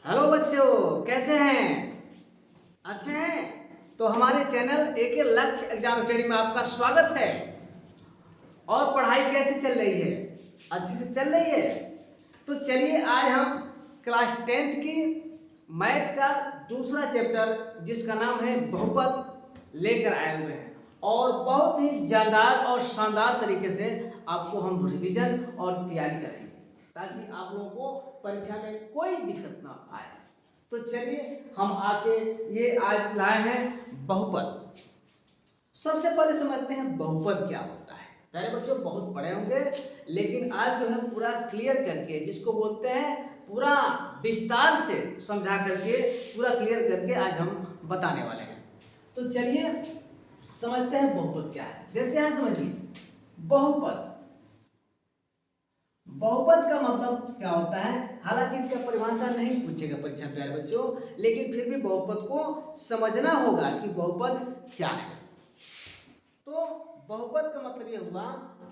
Hello बच्चों, कैसे हैं? अच्छे हैं? तो हमारे चैनल एक लक्ष्य एग्जाम स्टडी में आपका स्वागत है। और पढ़ाई कैसे चल रही है? अच्छे से चल रही है? तो चलिए आज हम क्लास 10th की मैथ का दूसरा चैप्टर जिसका नाम है बहुपद लेकर आए हुए हैं और बहुत ही जानदार और शानदार तरीके से आपको हम रिवीजन और तैयारी करेंगे ताकि आप लोगों को परीक्षा में कोई दिक्कत ना आए। तो चलिए हम आके ये आज लाए हैं बहुपद। सबसे पहले समझते हैं बहुपद क्या होता है। प्यारे बच्चों, बहुत पढ़े होंगे लेकिन आज जो है पूरा क्लियर करके, जिसको बोलते हैं पूरा विस्तार से समझा करके, पूरा क्लियर करके आज हम बताने वाले हैं। तो चलिए समझते हैं बहुपद क्या है। जैसे यहां समझिए, बहुपद बहुपद का मतलब क्या होता है। हालांकि इसका परिभाषा नहीं पूछेगा परीक्षा में प्यारे बच्चों, लेकिन फिर भी बहुपद को समझना होगा कि बहुपद क्या है। तो बहुपद का मतलब यह हुआ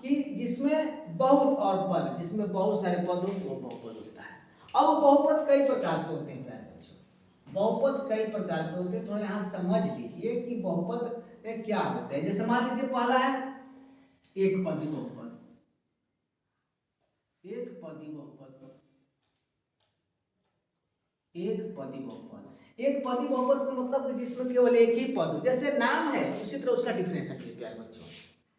कि जिसमें बहुत और पद, जिसमें बहुत सारे पद हो वो बहुपद होता है। अब बहुपद कई प्रकार के होते हैं प्यारे बच्चों, बहुपद कई प्रकार के होते हैं। थोड़ा यहाँ समझ लीजिए कि बहुपद क्या होते हैं। जैसे मान लीजिए पहला है एक पदी बहुपद। एक पदी बहुपद, एक पदी बहुपद। एक पदी बहुपद का मतलब कि जिसमें केवल एक ही पद हो। जैसे नाम है उसी तरह उसका डिफिनेशन है प्यारे बच्चों।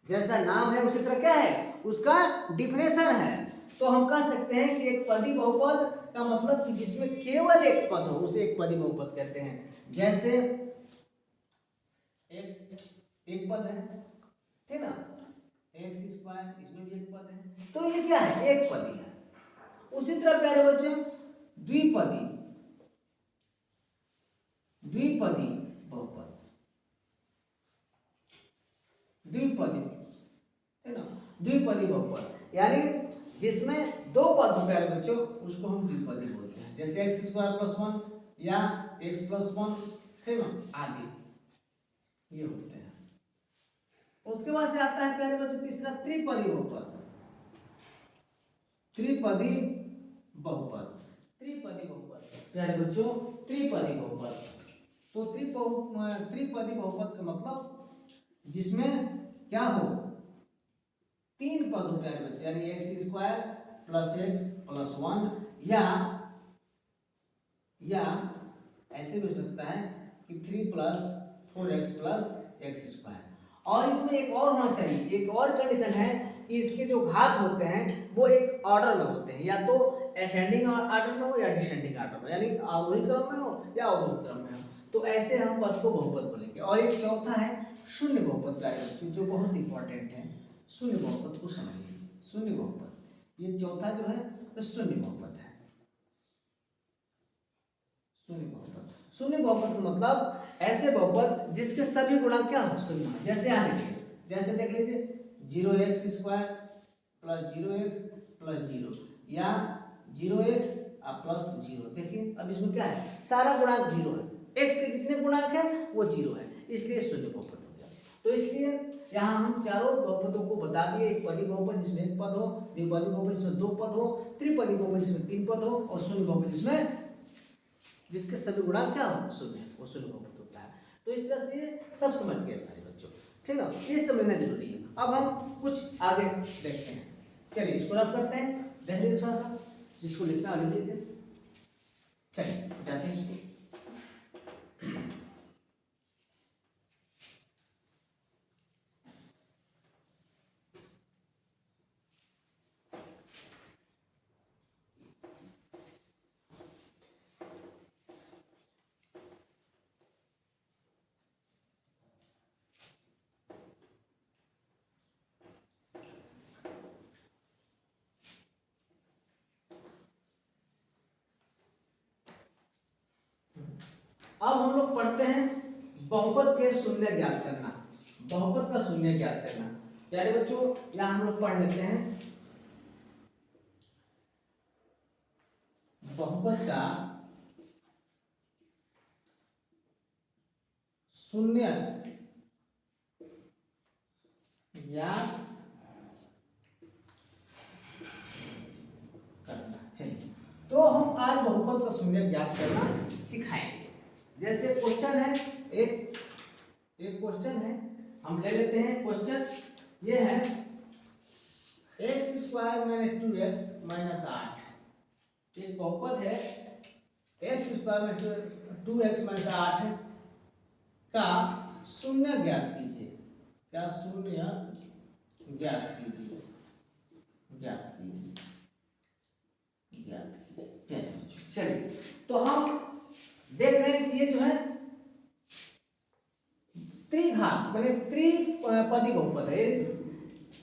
जैसा नाम है उसी तरह क्या है उसका डिफिनेशन है। तो हम कह सकते हैं कि एक पदी बहुपद का मतलब कि जिसमें केवल एक पद हो उसे एक पदी बहुपद कहते हैं। जैसे एक्स एक पद है, ठीक ना, एक्स स्क्वायर, इसमें भी एक पद है, तो ये क्या है, एक पदी है। उसी तरह प्यारे बच्चों द्विपदी, द्विपदी बहुपद, द्विपदी, है ना, द्विपदी बहुपद यानी जिसमें दो पद हो प्यारे बच्चों उसको हम द्विपदी बोलते हैं। जैसे एक्स स्क्वायर प्लस वन या एक्स प्लस वन, है ना, आदि ये होते हैं। उसके बाद से आता है प्यारे बच्चों तीसरा त्रिपदी बहुपद। त्रिपदी बहुपद, त्रिपदी बहुपद प्यारे बच्चों, त्रिपदी बहुपद। तो त्रिपदी बहुपद का मतलब जिसमें क्या हो, तीन पद हो प्यारे बच्चे, यानी x square plus x plus one, या ऐसे भी हो सकता है कि 3 + 4x + एक्स स्क्वायर। और इसमें एक और होना चाहिए, एक और कंडीशन है कि इसके जो घात होते हैं वो एक ऑर्डर में होते हैं, या तो असेंडिंग ऑर्डर में हो या डिसेंडिंग ऑर्डर में, यानी आरोही क्रम में हो या अवरोही क्रम में हो। तो ऐसे हम पद को बहुपद बोलेंगे। और एक चौथा है शून्य बहुपद प्यारे बच्चों, जो बहुत इंपॉर्टेंट है। शून्य बहुपद को समझिए, शून्य बहुपद ये चौथा जो है तो शून्य बहुपद है। शून्य बहुपद, शून्य बहुपद का मतलब ऐसे बहुपद जिसके सभी गुणांक क्या हो, शून्य। जैसे यहाँ देखिए, जैसे देख लीजिए 0x² + 0x + 0 या 0x + 0। देखिए अब इसमें क्या है, सारा गुणांक 0 है, x के जितने गुणांक है वो 0 है, इसलिए शून्य बहुपद हो गया। तो इसलिए यहाँ हम चारों बहुपदों को बता दिए। एक पदी बहुपद जिसमें एक पद हो, द्विपदी बहुपद जिसमें दो पद हो, त्रिपदी बहुपद जिसमें तीन पद हो, और शून्य बहुपद जिसमें जिसके सभी गुणांक क्या हो, शून्य, वो शून्य बहुपद होता है। तो इस तरह से सब समझ गए हमारे बच्चों, ठीक है, ये समझना जरूरी है। अब हम कुछ आगे देखते हैं। चलिए इसको रब करते हैं, देख लीजिए थोड़ा सा, जिसको लिखना लिख लीजिए। चलिए जाते हैं इसको। अब हम लोग पढ़ते हैं बहुपद के शून्य ज्ञात करना। बहुपद का शून्य ज्ञात करना प्यारे बच्चों, यहां हम लोग पढ़ लेते हैं बहुपद का शून्य ज्ञात करना। चलिए तो हम आज बहुपद का शून्य ज्ञात करना सिखाएंगे। जैसे क्वेश्चन है, एक क्वेश्चन है, हम ले लेते हैं क्वेश्चन। ये है x square minus 2x minus 8। एक बहुपद है x square minus 2x minus 8 का शून्य ज्ञात कीजिए। क्या शून्य ज्ञात कीजिए, ज्ञात कीजिए, ज्ञात कीजिए। चलिए, तो हम देख रहे हैं कि ये जो है त्रिघात माने त्रिपदी बहुपद है।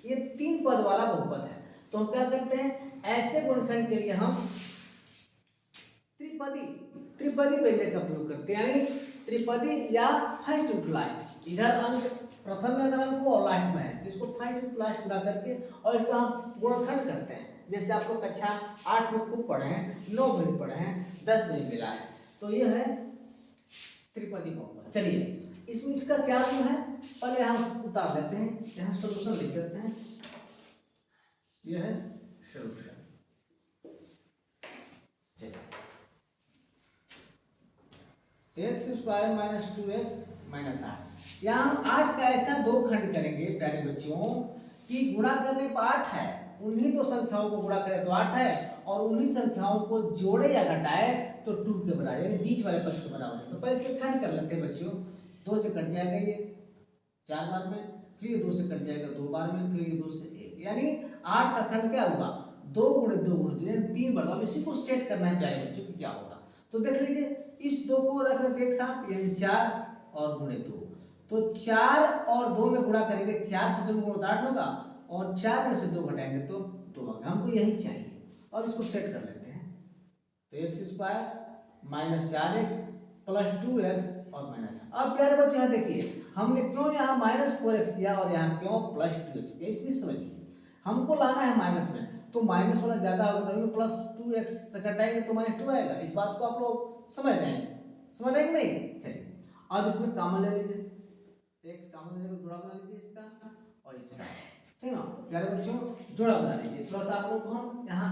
ये 3 पद वाला बहुपद है। तो हम क्या करते हैं, ऐसे गुणनखंड के लिए हम त्रिपदी व्यंजक का प्रयोग करते हैं, यानी त्रिपदी या फर्स्ट टू लास्ट। इधर अंक प्रथम में अगर अंक हो और लास्ट में है, इसको फर्स्ट टू लास्ट गुणा करके और इसको हम गुणनखंड करते हैं। जैसे आप लोग कक्षा 8 में खूब पढ़े हैं, 9 में भी पढ़े हैं, 10 में भी मिला है। तो ये है त्रिपदी बहुपद। चलिए, इसमें इसका क्या रूप है, पहले हम उतार लेते हैं, यहाँ सोल्यूशन लिख देते हैं। यह है solution. X square minus 2x minus 8। यहाँ हम 8 का ऐसा दो खंड करेंगे प्यारे बच्चों कि गुणा करने पर 8 है, उन्हीं दो संख्याओं को गुणा करें तो 8 है, और उन्हीं संख्याओं को जोड़े या घटाए तो 2 के बराबर, यानी बीच वाले पक्ष के बराबर है। तो पहले इसके खंड कर लेते हैं बच्चों। 2 से कट जाएगा ये 4 बार में, फिर ये 2 से कट जाएगा 2 बार में, फिर ये 2 से 1, यानी 8 का खंड क्या हुआ, 2 गुणे 2 गुणे 2 यानी 3 बार। अब इसी को सेट करना है प्यारे बच्चों कि क्या होगा। तो देख लीजिए, इस 2 को रख लेते एक साथ, यानी 4 और गुणे 2। तो 4 और 2 में गुणा करेंगे, 4 से 2 में गुणा 8 होगा, और 4 में से 2 घटाएंगे तो 2 होगा। हमको यही चाहिए, और इसको सेट कर लेते हैं। तो x square minus 4x plus 2x और माइनस। अब प्यारे बच्चे यहाँ देखिए, हमने क्यों यहाँ माइनस 4x किया और यहाँ क्यों प्लस 2x किया, इसमें समझिए। हमको लाना है माइनस में, तो माइनस वाला ज्यादा होगा तो प्लस 2x से घटाएंगे तो माइनस 2 आएगा। इस बात को आप लोग समझ रहे हैं, समझ रहे हैं कि नहीं। चलिए, अब इसमें कॉमन ले लीजिए, x कॉमन लेकर जोड़ा बना लीजिए इसका और इसका, ठीक है ना प्यारे बच्चों, जोड़ा बना लीजिए। प्लस आप लोग को हम यहाँ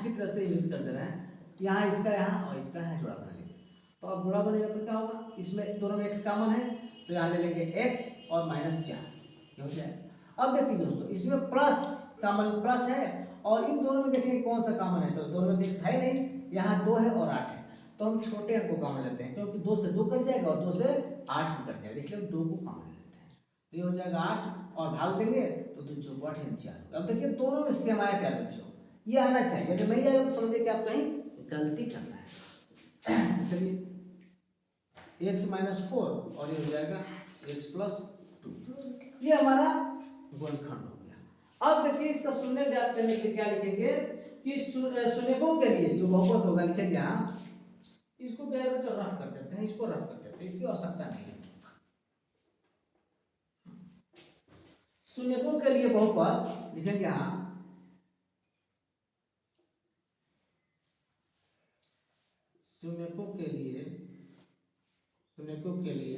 चित्र से यूज कर दे रहे हैं, यहाँ इसका यहाँ और इसका यहाँ जोड़ा बना लीजिए। तो अब जोड़ा बनेगा तो क्या होगा, इसमें दोनों में x कॉमन है, तो यहाँ ले लेंगे x और माइनस 4 हो जाएगा। अब देखिए दोस्तों, इसमें प्लस कॉमन प्लस है, और इन दोनों में देखेंगे कौन सा कॉमन है, तो दोनों में x है नहीं, यहाँ 2 है और 8 है। तो हम छोटे अंक को कॉमन लेते हैं, क्योंकि 2 से 2 कट जाएगा और 2 से 8 भी कट जाएगा, इसलिए हम 2 को कॉमन लेते हैं। तो ये हो जाएगा 8 और भाग देंगे तो 2 चौको 8 यानी 4। अब देखिए दोनों में सेम आया प्यारे बच्चों, ये आना चाहिए। अगर नहीं आएगा तो समझिए कि आप कहीं गलती कर रहे हैं। चलिए, x माइनस 4 और ये हो जाएगा x प्लस 2। ये हमारा गुणनखंड हो गया। अब देखिए, इसका शून्य ज्ञात करने के लिए क्या लिखेंगे कि शून्यकों के लिए जो बहुपद होगा लिखेंगे यहाँ, इसको प्यारे बच्चों रफ कर देते हैं, इसको रफ कर देते हैं, इसकी आवश्यकता नहीं है। शून्यकों के लिए बहुपद लिखेंगे यहाँ, शून्यकों के लिए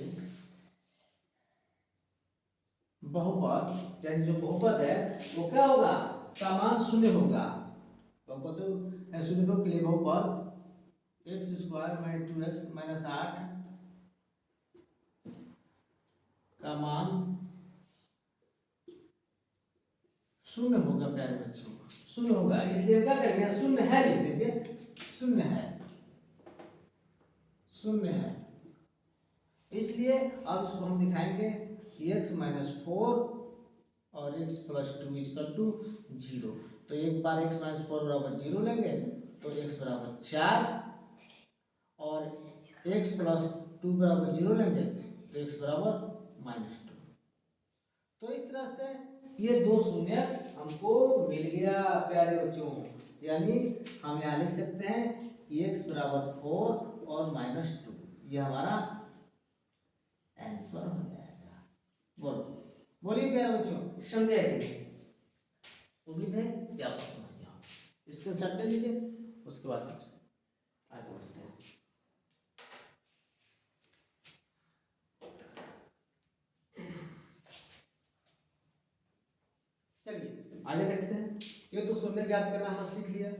बहुपद, यानी जो बहुपद है वो क्या होगा, का मान शून्य होगा। बहुपद शून्यकों के लिए बहुपद x square minus 2x minus 8 का मान शून्य होगा प्यारे बच्चों, शून्य होगा। इसलिए क्या करेंगे, शून्य है लिख देंगे, शून्य है, शून्य है। इसलिए अब इसको हम दिखाएंगे कि x माइनस 4 और x प्लस 2 इक्वल टू 0। तो एक बार x माइनस 4 बराबर 0 लेंगे तो x बराबर 4, और x प्लस 2 बराबर 0 लेंगे तो x बराबर माइनस 2। तो इस तरह से ये दो शून्य हमको मिल गया प्यारे बच्चों, यानी हम यहाँ लिख सकते हैं कि x बराबर 4 और माइनस 2, ये हमारा आंसर हो जाएगा। बोलो, बोलिए प्यारे बच्चों, समझे? उम्मीद है कि आपको समझ गया। इसको चट ले लीजिए, उसके बाद आगे बढ़ते हैं। चलिए आगे देखते हैं। ये तो शून्य ज्ञात करना हमने सीख लिया।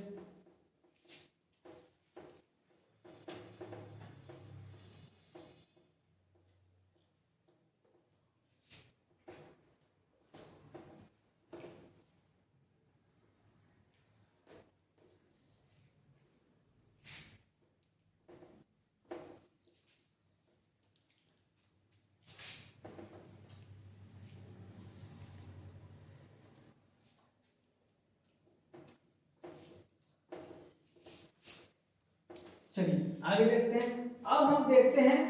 चलिए आगे देखते हैं। अब हम देखते हैं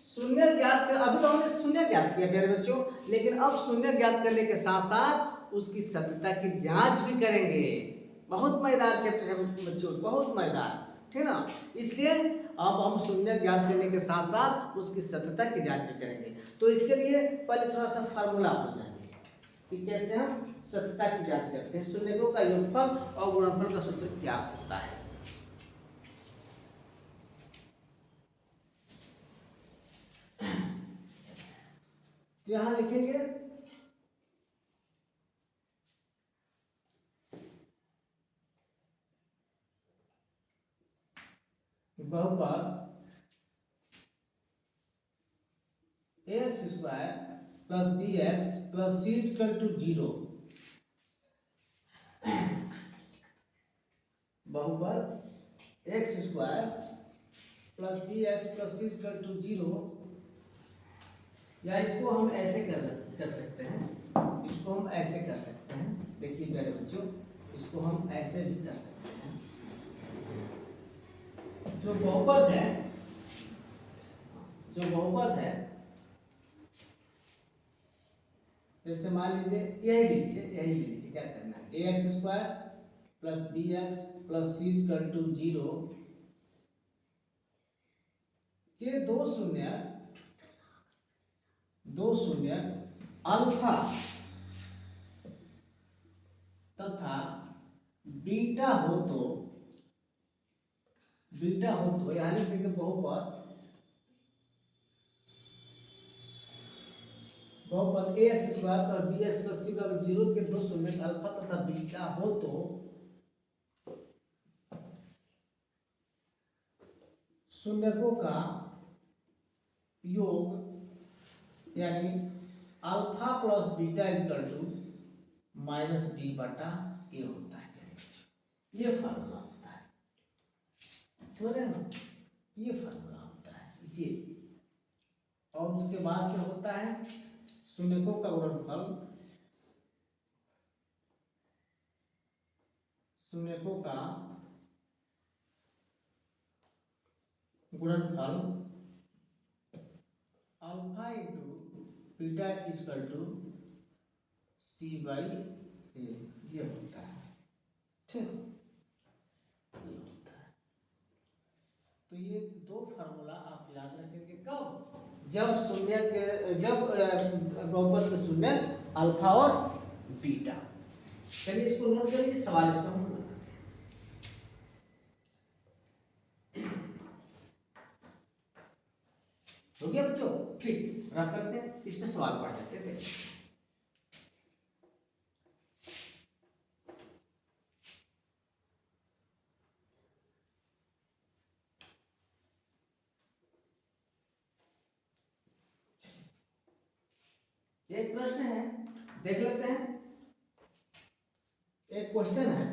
शून्य ज्ञात कर, अभी तो हमने शून्य ज्ञात किया प्यारे बच्चों, लेकिन अब शून्य ज्ञात करने के साथ साथ उसकी सत्यता की जांच भी करेंगे। बहुत मजेदार चैप्टर है बच्चों, बहुत मजेदार, ठीक ना। इसलिए अब हम शून्य ज्ञात करने के साथ साथ उसकी सत्यता की जांच भी करेंगे। तो इसके लिए पहले थोड़ा सा फार्मूला हो जाएंगे कि कैसे हम सत्यता की जांच करते हैं। शून्यकों का योगफल और गुणनफल का सूत्र क्या होता है। तो यहां लिखेंगे बहुपद x square plus B x plus C equal to 0। बहुपद x square plus B x plus C equal to 0, या इसको हम ऐसे कर सकते हैं, इसको हम ऐसे कर सकते हैं। देखिए प्यारे बच्चों, इसको हम ऐसे भी कर सकते हैं। जो बहुपद है, जो बहुपद है, जैसे मान लीजिए यही लीजिए, यही लीजिए, क्या करना है, A X square plus B x plus C equal to 0 के दो शून्य अल्फा तथा बीटा हो तो यहाँ लिख देंगे बहुपद ए एक्स स्क्वायर पर बी एक्स प्लस सी बराबर 0 के दो शून्य अल्फा तथा बीटा हो तो शून्यकों का योग यानी alpha plus beta equal to minus b बटा ए होता है। ये फार्मूला होता है, समझ रहे हैं, ये फार्मूला होता है ये। और उसके बाद से होता है शून्यकों का गुणनफल, शून्यकों का गुणनफल alpha into beta equal to C by A, ये होता है, ठीक, ये होता है। तो ये दो फार्मूला आप याद रखेंगे कब, जब बहुपद के शून्य अल्फा और बीटा। चलिए इसको नोट करिए, सवाल इसको हम हो गया बच्चों, ठीक, रफ करते हैं, इसमें सवाल पढ़ लेते थे। एक प्रश्न है, देख लेते हैं। एक क्वेश्चन है,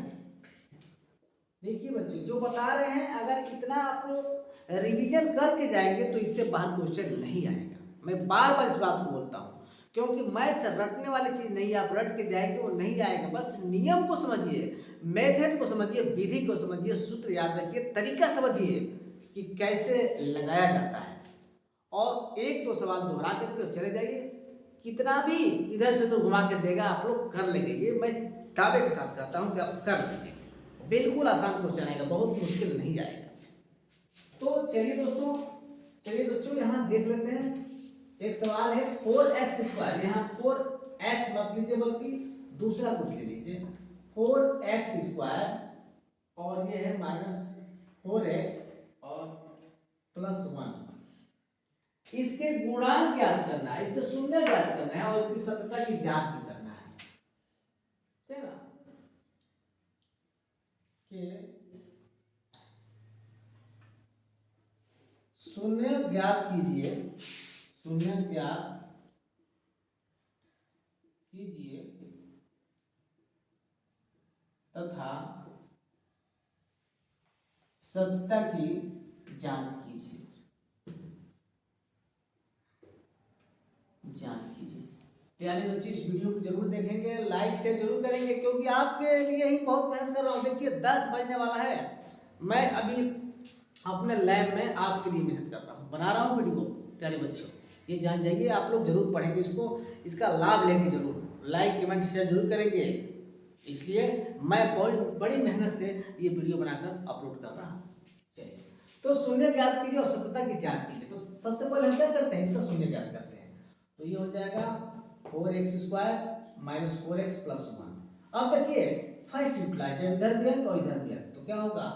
देखिए बच्चों, जो बता रहे हैं अगर इतना आप लोग रिवीजन करके जाएंगे तो इससे बाहर क्वेश्चन नहीं आएगा। मैं बार बार इस बात को बोलता हूँ, क्योंकि मैथ रटने वाली चीज नहीं, आप रट के जाएंगे वो नहीं आएगा। बस नियम को समझिए, मेथड को समझिए, विधि को समझिए, सूत्र याद रखिए, तरीका समझिए कि कैसे लगाया जाता है, और एक दो सवाल दोहरा करके चले जाइए। कितना भी इधर से उधर घुमा के देगा, आप लोग कर लेंगे, ये मैं दावे के साथ कहता हूँ कि आप कर लेंगे। बिल्कुल आसान क्वेश्चन आएगा, बहुत मुश्किल नहीं आएगा। तो चलिए दोस्तों, चलिए बच्चों, यहाँ देख लेते हैं। एक सवाल है 4x स्क्वायर, यहाँ 4x मत लीजिए बल्कि दूसरा कुछ ले लीजिए, 4x स्क्वायर, और ये है -4x और +1। इसके गुणांक ज्ञात करना है, इसके शून्य ज्ञात करना है, और इसकी सत्यता की जांच भी करना है, ठीक है ना। कि शून्य ज्ञात कीजिए, शून्य ज्ञात कीजिए तथा सत्यता की जांच कीजिए, प्यारे बच्चे इस वीडियो को जरूर देखेंगे, लाइक शेयर जरूर करेंगे, क्योंकि आपके लिए ही बहुत मेहनत कर रहा हूँ। देखिए 10 बजने वाला है, मैं अभी अपने लैब में आपके लिए मेहनत कर रहा हूँ, बना रहा हूँ वीडियो। प्यारे बच्चों, ये जान जाइए, आप लोग जरूर पढ़ेंगे इसको, इसका लाभ लेंगे जरूर, लाइक कमेंट शेयर जरूर करेंगे। इसलिए मैं बहुत बड़ी मेहनत से ये वीडियो बनाकर अपलोड कर रहा हूँ। चलिए, तो शून्य ज्ञात कीजिए और सत्यता की जांच कीजिए। तो सबसे पहले हम क्या करते हैं, इसका शून्य ज्ञात करते हैं। तो ये हो जाएगा 4x² माइनस 4x प्लस 1। अब देखिए फर्स्ट यूटिलाइज, इधर भी है और इधर भी है, तो क्या होगा,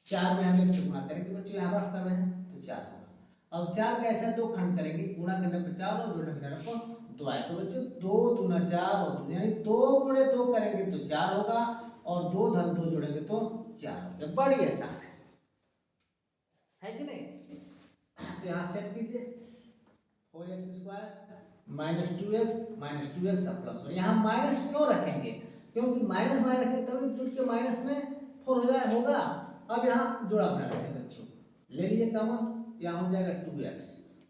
4 में हम 1 से गुणा करेंगे, बच्चों यहाँ रफ कर रहे हैं तो 4 होगा। अब 4 का ऐसा 2 खंड करेंगे, गुणा करने पर 4 और जोड़ने पर 2 आए, तो बच्चों 2 दूना 4 और 2 यानी 2 गुणे 2 करेंगे तो 4 होगा, और 2 धन 2 जोड़ेंगे तो 4 हो गया। बड़ी आसान है कि नहीं। तो यहाँ सेट कीजिए 4x² माइनस 2x प्लस 1। यहाँ माइनस क्यों रखेंगे, क्योंकि माइनस माइनस रखेंगे तभी जुट के माइनस में 4 हो जाए होगा। अब यहाँ जोड़ा बना लेते हैं बच्चों, ले लीजिए कॉमन, यहाँ हो जाएगा 2x,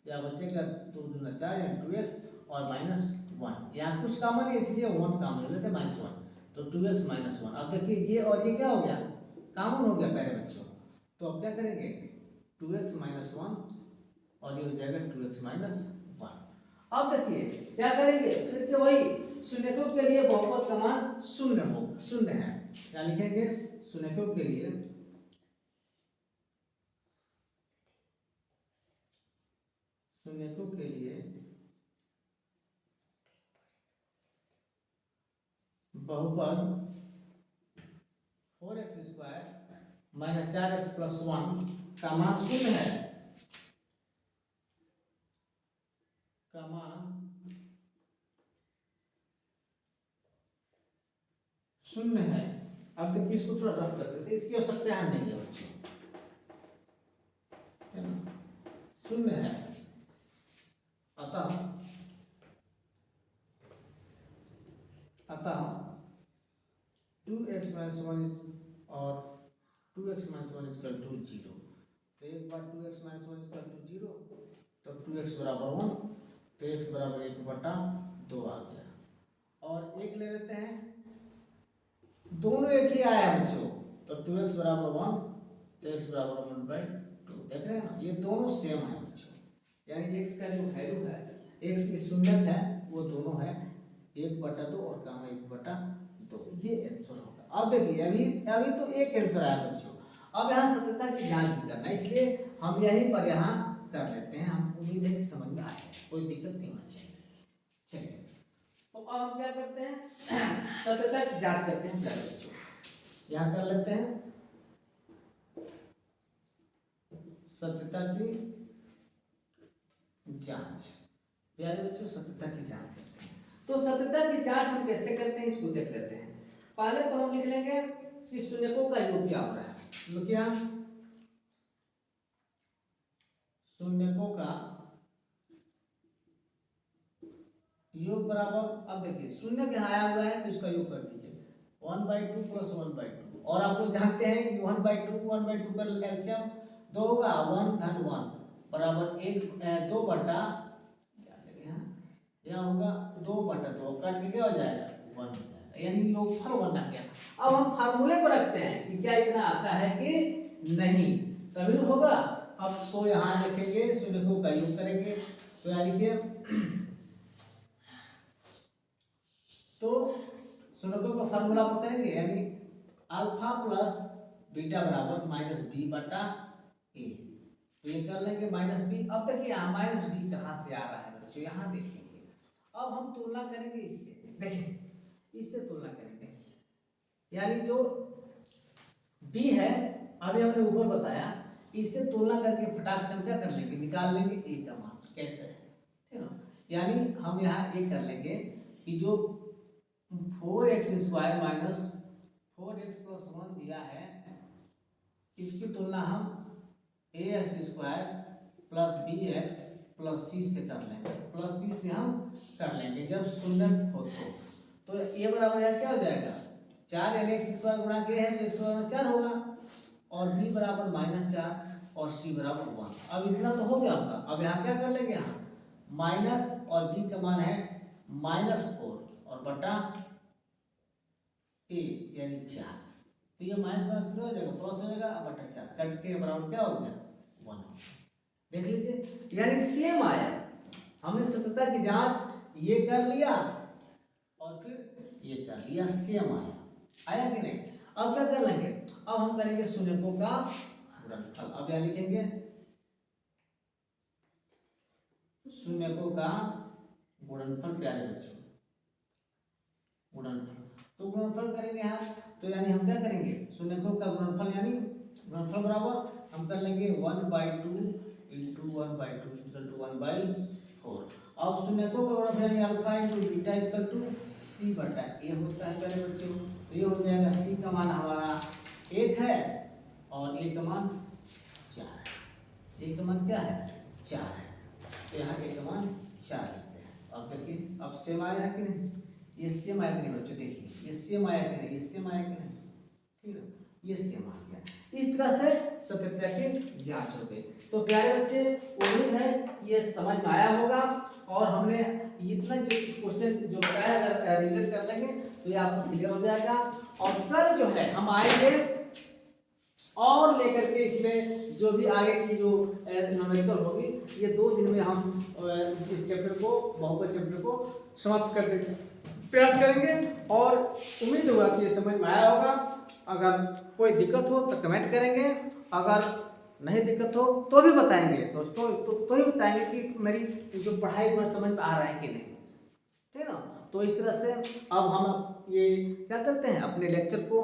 यहाँ बचेगा 2 दूना 4 यानी 2x और माइनस 1। यहाँ कुछ कॉमन है इसलिए 1 कॉमन ले लेते हैं, -1, तो 2x माइनस 1। अब देखिए ये और ये क्या हो गया, कॉमन हो गया प्यारे बच्चों। तो अब क्या करेंगे, 2x माइनस 1 और ये हो जाएगा 2x माइनस 1। अब देखिए क्या करेंगे, फिर से वही शून्यकों के लिए बहुपद का मान शून्य है, क्या लिखेंगे, शून्यकों के लिए बहुपद 4x² माइनस 4x प्लस 1 का मान शून्य है, का मान शून्य है। अब देखिए इसको थोड़ा रफ कर देते हैं, इसकी आवश्यकता है नहीं है बच्चों, है ना, शून्य है। अतः 2x माइनस 1 और 2x माइनस 1 इक्वल टू 0। तो एक बार 2x माइनस 1 इक्वल टू 0, तब 2x बराबर 1, तो x बराबर 1/2 आ गया। और एक ले लेते हैं, दोनों एक ही आया बच्चों, तो 2x बराबर 1, तो x बराबर 1/2। देख रहे हैं ना, ये दोनों सेम है बच्चों, यानी x का जो वैल्यू है, x की शून्यत है, वो दोनों है 1/2 और गामा 1/2, ये आंसर होगा। अब देखिए अभी तो एक आंसर आया बच्चों, अब यहाँ सत्यता की जांच भी करना है, इसलिए हम यहीं पर यहाँ कर लेते हैं। हम उम्मीद है कि समझ में आए, कोई दिक्कत नहीं होनी चाहिए। चलिए, तो अब हम क्या करते हैं, सत्यता की जांच करते हैं प्यारे बच्चों। यहाँ कर लेते हैं सत्यता की जांच। प्यारे बच्चों, सत्यता की जांच करते हैं, तो सत्यता की जांच हम कैसे करते हैं इसको देख लेते हैं। पहले तो हम लिख लेंगे कि शून्यकों का योग क्या हो रहा है, तो क्या शून्यकों का योग बराबर, अब देखिए शून्य के आया हुआ है तो इसका योग कर दीजिए 1/2 प्लस 1/2। और आप लोग जानते हैं कि 1/2 का एलसीएम 2 होगा, 1 धन 1 बराबर 2 बटा, यहाँ होगा 2/2, कट के क्या हो जाएगा 1 हो जाएगा, यानी योगफल 1 आ गया। अब हम फार्मूले पर रखते हैं कि क्या इतना आता है कि नहीं, तभी होगा। अब तो यहाँ लिखेंगे शून्यकों का योग करेंगे, तो यहाँ लिखिए, तो शून्यकों का फार्मूला पर करेंगे, यानी अल्फा प्लस बीटा बराबर -b/a। तो ये कर लेंगे -b। अब देखिए यहाँ -b कहाँ से आ रहा है बच्चों, यहाँ देखेंगे। अब हम तुलना करेंगे इससे, देखिए इससे तुलना करेंगे, यानी जो b है अभी हमने ऊपर बताया, इससे तुलना करके फटाक से हम क्या कर लेंगे, निकाल लेंगे a का मान कैसे है, ठीक है ना। यानी हम यहाँ एक कर लेंगे कि जो 4x² माइनस 4x प्लस 1 दिया है, इसकी तुलना हम ax² plus bx plus c से कर लेंगे, प्लस c से हम कर लेंगे जब शून्य हो तो a बराबर यहाँ क्या हो जाएगा 4, यानी x² गुणा के है तो x² 4 होगा, और b बराबर -4 और c बराबर 1। अब इतना तो हो गया आपका। अब यहाँ क्या कर लेंगे, यहाँ माइनस और b का मान है -4 और बटा a यानी 4, तो ये माइनस माइनस हो जाएगा, प्लस हो जाएगा, अब बटा 4 कट के बराबर क्या हो गया 1। देख लीजिए यानी सेम आया। हमने सत्यता की जांच ये कर लिया और फिर ये कर लिया, सेम आया। आया कि नहीं? अब क्या कर लेंगे, अब हम करेंगे शून्यकों का गुणनफल। अब क्या लिखेंगे, शून्यकों का गुणनफल। प्यारे बच्चों गुणनफल, तो गुणनफल करेंगे यहाँ, तो यानी हम क्या करेंगे शून्यकों का गुणनफल, यानी गुणनफल बराबर हम कर लेंगे 1/2 इंटू 1/2 इक्वल टू 1/4। अब शून्यकों का गुणनफल यानी alpha into beta equal to C बटा ए होता है प्यारे बच्चों। तो ये हो जाएगा सी का मान हमारा 1 है और ए का मान 4 है। ए का मान क्या है 4 है, तो यहाँ ए का मान 4 लिखते हैं। अब देखिए अब सेम आया कि नहीं, ये सेम आया कि नहीं बच्चों, देखिए ये सेम आया कि नहीं, ये सेम आया कि नहीं, ठीक है ये सेम आ गया। इस तरह से सत्यता की जांच हो गई। तो प्यारे बच्चे उम्मीद है ये समझ में आया होगा और हमने इतना जो क्वेश्चन जो बताया अगर रिविजन कर लेंगे तो ये आपको क्लियर हो जाएगा। और कल जो है हम आएंगे और लेकर के इसमें जो भी आगे की जो न्यूमेरिकल होगी, ये 2 दिन में हम इस चैप्टर को, बहुपद चैप्टर को समाप्त कर देंगे, प्रयास करेंगे। और उम्मीद होगा कि ये समझ में आया होगा। अगर कोई दिक्कत हो तो कमेंट करेंगे, अगर नहीं दिक्कत हो तो भी बताएंगे दोस्तों, तो ही बताएंगे कि मेरी जो पढ़ाई में समझ में आ रहा है कि नहीं, ठीक है ना। तो इस तरह से अब हम ये क्या करते हैं, अपने लेक्चर को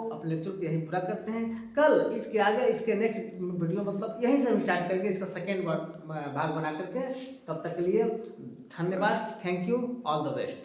यहीं पूरा करते हैं। कल इसके आगे इसके नेक्स्ट वीडियो मतलब यहीं से हम स्टार्ट करेंगे, इसका सेकेंड भाग बना करके। तब तक के लिए धन्यवाद, thank you, all the best.